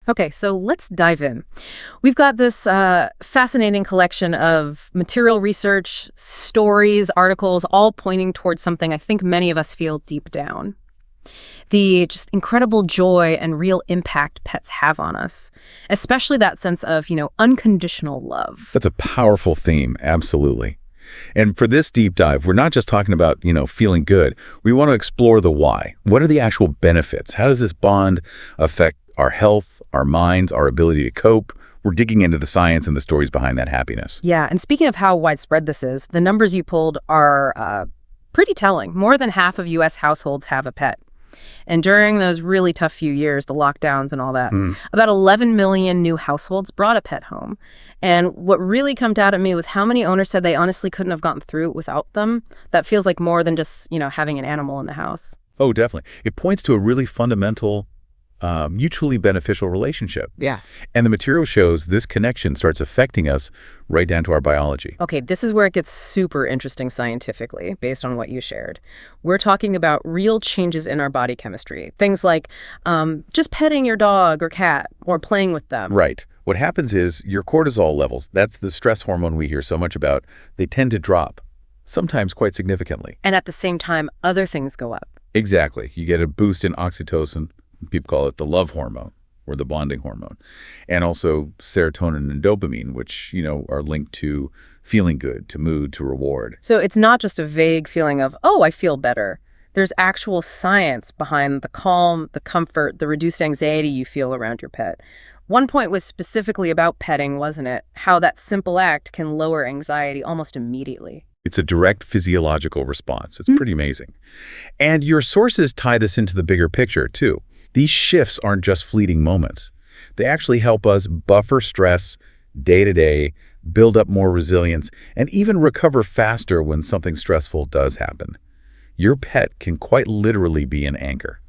Okay, so let's dive in. We've got this fascinating collection of material research, stories, articles, all pointing towards something I think many of us feel deep down. The just incredible joy and real impact pets have on us, especially that sense of, unconditional love. That's a powerful theme, absolutely. And for this deep dive, we're not just talking about, feeling good. We want to explore the why. What are the actual benefits? How does this bond affect our health, our minds, our ability to cope? We're digging into the science and the stories behind that happiness. Yeah, and speaking of how widespread this is, the numbers you pulled are pretty telling. More than half of U.S. households have a pet. And during those really tough few years, the lockdowns and all that, about 11 million new households brought a pet home. And what really jumped out at me was how many owners said they honestly couldn't have gotten through it without them. That feels like more than just, having an animal in the house. Oh, definitely. It points to a really fundamental, mutually beneficial relationship. Yeah. And the material shows this connection starts affecting us right down to our biology. Okay, this is where it gets super interesting scientifically, based on what you shared. We're talking about real changes in our body chemistry. Things like just petting your dog or cat or playing with them. Right. What happens is your cortisol levels, that's the stress hormone we hear so much about, they tend to drop, sometimes quite significantly. And at the same time, other things go up. Exactly. You get a boost in oxytocin. People call it the love hormone or the bonding hormone. And also serotonin and dopamine, which, are linked to feeling good, to mood, to reward. So it's not just a vague feeling of, oh, I feel better. There's actual science behind the calm, the comfort, the reduced anxiety you feel around your pet. One point was specifically about petting, wasn't it? How that simple act can lower anxiety almost immediately. It's a direct physiological response. It's pretty amazing. And your sources tie this into the bigger picture, too. These shifts aren't just fleeting moments. They actually help us buffer stress day to day, build up more resilience, and even recover faster when something stressful does happen. Your pet can quite literally be an anchor.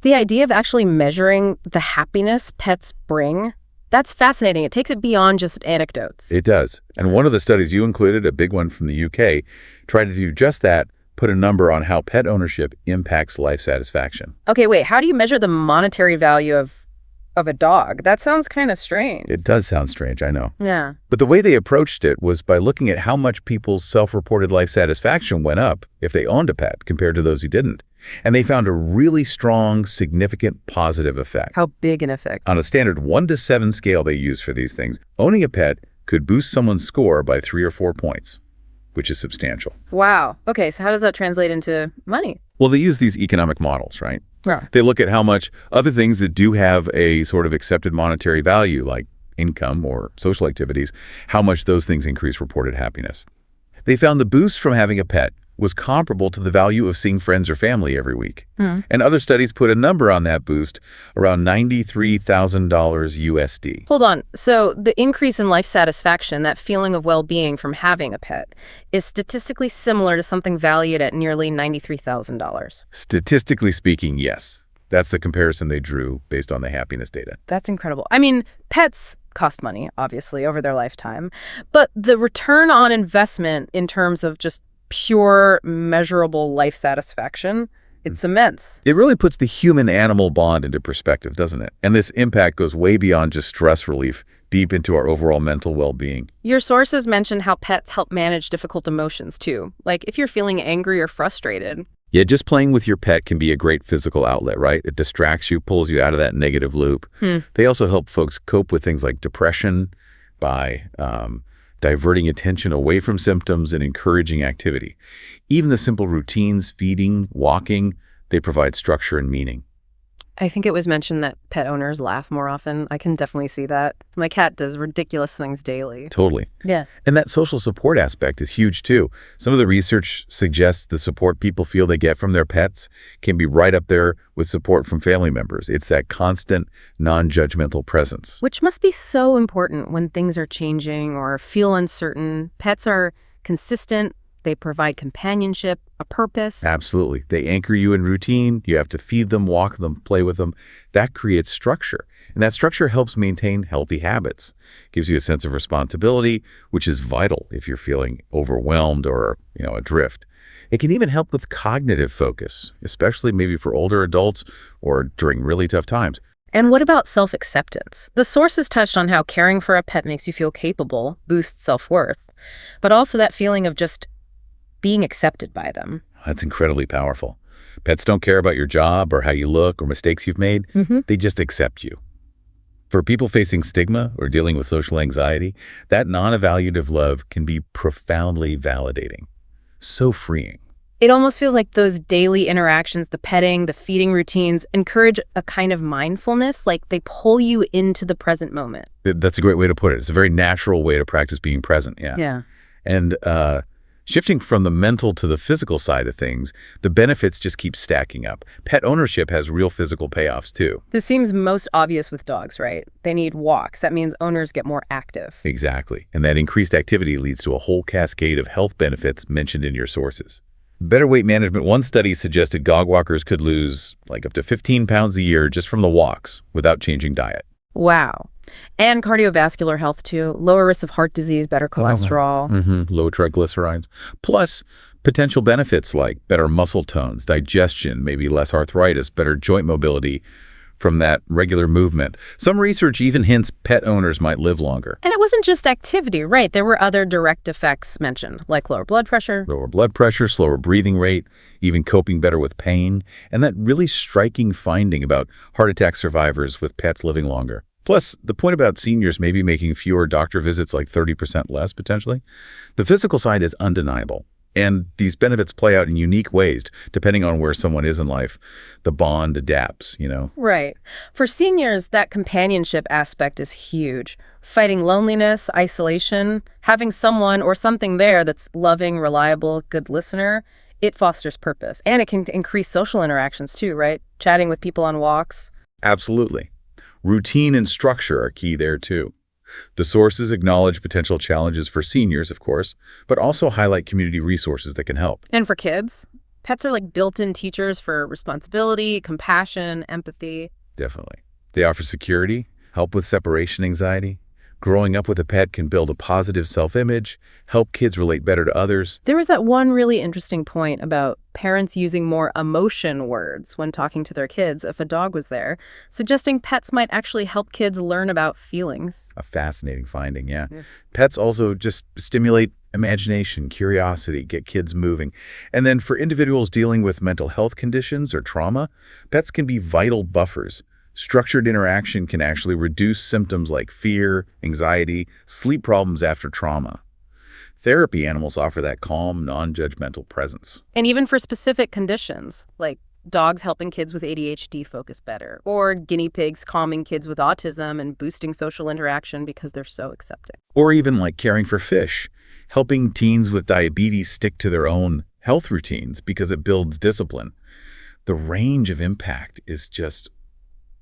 The idea of actually measuring the happiness pets bring, that's fascinating. It takes it beyond just anecdotes. It does. And one of the studies you included, a big one from the UK, tried to do just that, put a number on how pet ownership impacts life satisfaction. Okay, wait, how do you measure the monetary value of a dog? That sounds kind of strange. It does sound strange, I know. Yeah. But the way they approached it was by looking at how much people's self-reported life satisfaction went up if they owned a pet compared to those who didn't. And they found a really strong, significant positive effect. How big an effect? On a standard 1 to 7 scale they use for these things, owning a pet could boost someone's score by 3 or 4 points, which is substantial. Wow. Okay, so how does that translate into money? Well, they use these economic models, right? Yeah. They look at how much other things that do have a sort of accepted monetary value, like income or social activities, how much those things increase reported happiness. They found the boost from having a pet was comparable to the value of seeing friends or family every week. And other studies put a number on that boost, around $93,000 USD. Hold on. So the increase in life satisfaction, that feeling of well-being from having a pet, is statistically similar to something valued at nearly $93,000. Statistically speaking, yes. That's the comparison they drew based on the happiness data. That's incredible. I mean, pets cost money, obviously, over their lifetime. But the return on investment in terms of just pure, measurable life satisfaction, it's immense. It really puts the human-animal bond into perspective, doesn't it? And this impact goes way beyond just stress relief, deep into our overall mental well-being. Your sources mention how pets help manage difficult emotions, too. Like if you're feeling angry or frustrated. Yeah, just playing with your pet can be a great physical outlet, right? It distracts you, pulls you out of that negative loop. They also help folks cope with things like depression by diverting attention away from symptoms and encouraging activity. Even the simple routines, feeding, walking, they provide structure and meaning. I think it was mentioned that pet owners laugh more often. I can definitely see that. My cat does ridiculous things daily. Totally. Yeah. And that social support aspect is huge too. Some of the research suggests the support people feel they get from their pets can be right up there with support from family members. It's that constant, non-judgmental presence. Which must be so important when things are changing or feel uncertain. Pets are consistent. They provide companionship, a purpose. Absolutely. They anchor you in routine. You have to feed them, walk them, play with them. That creates structure. And that structure helps maintain healthy habits. Gives you a sense of responsibility, which is vital if you're feeling overwhelmed or, adrift. It can even help with cognitive focus, especially maybe for older adults or during really tough times. And what about self-acceptance? The sources touched on how caring for a pet makes you feel capable, boosts self-worth, but also that feeling of just being accepted by them. That's incredibly powerful. Pets don't care about your job or how you look or mistakes you've made. They just accept you. For people facing stigma or dealing with social anxiety, that non-evaluative love can be profoundly validating. So freeing. It almost feels like those daily interactions, the petting, the feeding routines, encourage a kind of mindfulness, like they pull you into the present moment. That's a great way to put it. It's a very natural way to practice being present, yeah. Yeah. And shifting from the mental to the physical side of things, the benefits just keep stacking up. Pet ownership has real physical payoffs, too. This seems most obvious with dogs, right? They need walks. That means owners get more active. Exactly. And that increased activity leads to a whole cascade of health benefits mentioned in your sources. Better weight management. One study suggested dog walkers could lose like up to 15 pounds a year just from the walks without changing diet. Wow. And cardiovascular health, too. Lower risk of heart disease, better cholesterol. Low triglycerides. Plus, potential benefits like better muscle tones, digestion, maybe less arthritis, better joint mobility from that regular movement. Some research even hints pet owners might live longer. And it wasn't just activity, right? There were other direct effects mentioned, like lower blood pressure. Lower blood pressure, slower breathing rate, even coping better with pain, and that really striking finding about heart attack survivors with pets living longer. Plus, the point about seniors maybe making fewer doctor visits, like 30% less potentially. The physical side is undeniable. And these benefits play out in unique ways, depending on where someone is in life. The bond adapts, Right. For seniors, that companionship aspect is huge. Fighting loneliness, isolation, having someone or something there that's loving, reliable, good listener, it fosters purpose. And it can increase social interactions too, right? Chatting with people on walks. Absolutely. Routine and structure are key there too. The sources acknowledge potential challenges for seniors, of course, but also highlight community resources that can help. And for kids, pets are like built-in teachers for responsibility, compassion, empathy. Definitely. They offer security, help with separation anxiety. Growing up with a pet can build a positive self-image, help kids relate better to others. There was that one really interesting point about parents using more emotion words when talking to their kids if a dog was there, suggesting pets might actually help kids learn about feelings. A fascinating finding, yeah. Pets also just stimulate imagination, curiosity, get kids moving. And then for individuals dealing with mental health conditions or trauma, pets can be vital buffers. Structured interaction can actually reduce symptoms like fear, anxiety, sleep problems after trauma. Therapy animals offer that calm, non-judgmental presence. And even for specific conditions, like dogs helping kids with ADHD focus better, or guinea pigs calming kids with autism and boosting social interaction because they're so accepting. Or even like caring for fish, helping teens with diabetes stick to their own health routines because it builds discipline. The range of impact is just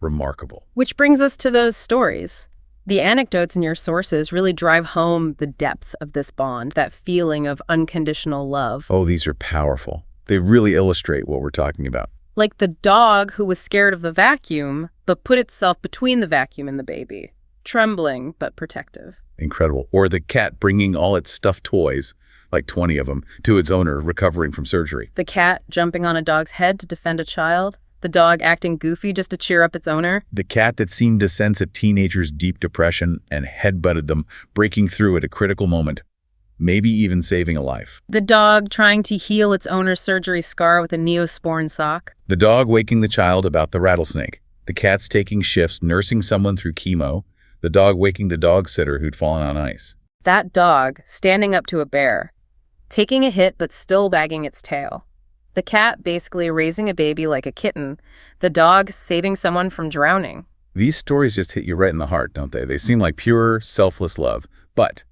remarkable. Which brings us to those stories. The anecdotes in your sources really drive home the depth of this bond, that feeling of unconditional love. Oh, these are powerful. They really illustrate what we're talking about. Like the dog who was scared of the vacuum, but put itself between the vacuum and the baby, trembling but protective. Incredible. Or the cat bringing all its stuffed toys, like 20 of them, to its owner recovering from surgery. The cat jumping on a dog's head to defend a child. The dog acting goofy just to cheer up its owner. The cat that seemed to sense a teenager's deep depression and headbutted them, breaking through at a critical moment, maybe even saving a life. The dog trying to heal its owner's surgery scar with a Neosporin sock. The dog waking the child about the rattlesnake. The cat's taking shifts, nursing someone through chemo. The dog waking the dog sitter who'd fallen on ice. That dog standing up to a bear, taking a hit but still wagging its tail. The cat basically raising a baby like a kitten. The dog saving someone from drowning. These stories just hit you right in the heart, don't they? They seem like pure, selfless love. But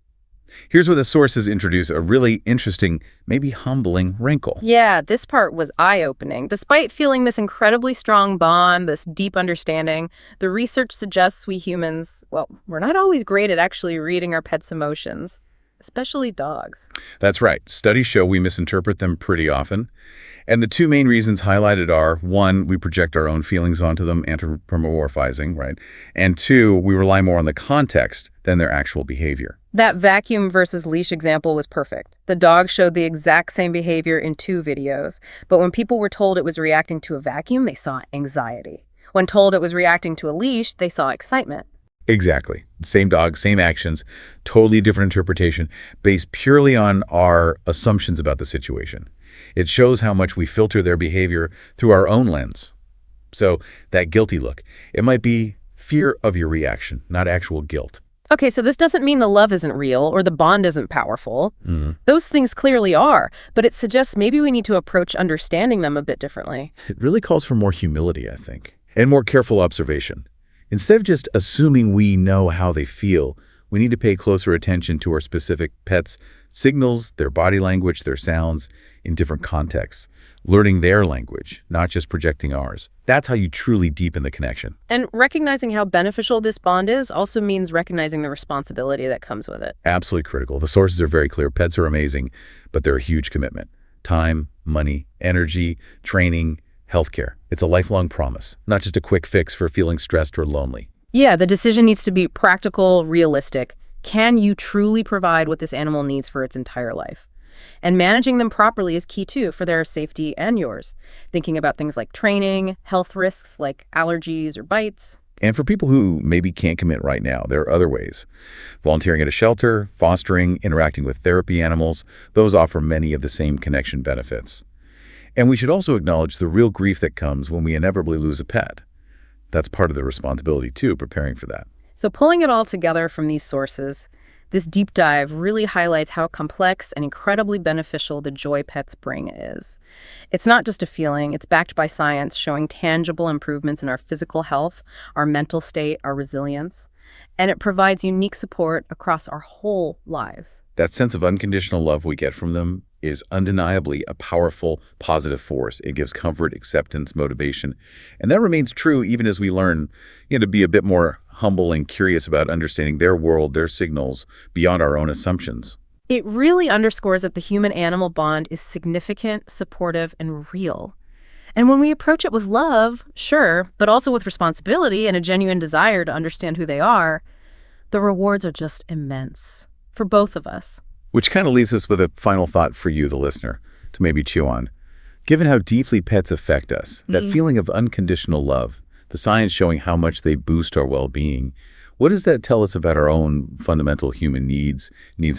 here's where the sources introduce a really interesting, maybe humbling wrinkle. Yeah, this part was eye-opening. Despite feeling this incredibly strong bond, this deep understanding, the research suggests we humans, well, we're not always great at actually reading our pets' emotions, especially dogs. That's right. Studies show we misinterpret them pretty often. And the two main reasons highlighted are, one, we project our own feelings onto them, anthropomorphizing, right? And two, we rely more on the context than their actual behavior. That vacuum versus leash example was perfect. The dog showed the exact same behavior in 2 videos, but when people were told it was reacting to a vacuum, they saw anxiety. When told it was reacting to a leash, they saw excitement. Exactly. Same dog, same actions, totally different interpretation based purely on our assumptions about the situation. It shows how much we filter their behavior through our own lens. So that guilty look, it might be fear of your reaction, not actual guilt. Okay, so this doesn't mean the love isn't real or the bond isn't powerful. Those things clearly are, but it suggests maybe we need to approach understanding them a bit differently. It really calls for more humility, I think, and more careful observation. Instead of just assuming we know how they feel, we need to pay closer attention to our specific pets' signals, their body language, their sounds in different contexts, learning their language, not just projecting ours. That's how you truly deepen the connection. And recognizing how beneficial this bond is also means recognizing the responsibility that comes with it. Absolutely critical. The sources are very clear. Pets are amazing, but they're a huge commitment. Time, money, energy, training, healthcare. It's a lifelong promise, not just a quick fix for feeling stressed or lonely. Yeah, the decision needs to be practical, realistic. Can you truly provide what this animal needs for its entire life? And managing them properly is key too for their safety and yours. Thinking about things like training, health risks like allergies or bites. And for people who maybe can't commit right now, there are other ways. Volunteering at a shelter, fostering, interacting with therapy animals, those offer many of the same connection benefits. And we should also acknowledge the real grief that comes when we inevitably lose a pet. That's part of the responsibility too, preparing for that. So pulling it all together from these sources, this deep dive really highlights how complex and incredibly beneficial the joy pets bring is. It's not just a feeling, it's backed by science showing tangible improvements in our physical health, our mental state, our resilience, and it provides unique support across our whole lives. That sense of unconditional love we get from them is undeniably a powerful, positive force. It gives comfort, acceptance, motivation, and that remains true even as we learn, to be a bit more humble and curious about understanding their world, their signals, beyond our own assumptions. It really underscores that the human-animal bond is significant, supportive, and real. And when we approach it with love, sure, but also with responsibility and a genuine desire to understand who they are, the rewards are just immense for both of us. Which kind of leaves us with a final thought for you, the listener, to maybe chew on. Given how deeply pets affect us, that feeling of unconditional love, the science showing how much they boost our well-being, what does that tell us about our own fundamental human needs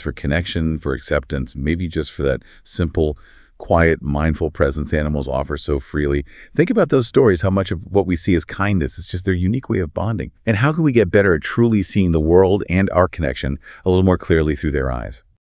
for connection, for acceptance, maybe just for that simple, quiet, mindful presence animals offer so freely? Think about those stories, how much of what we see as kindness is just their unique way of bonding. And how can we get better at truly seeing the world and our connection a little more clearly through their eyes?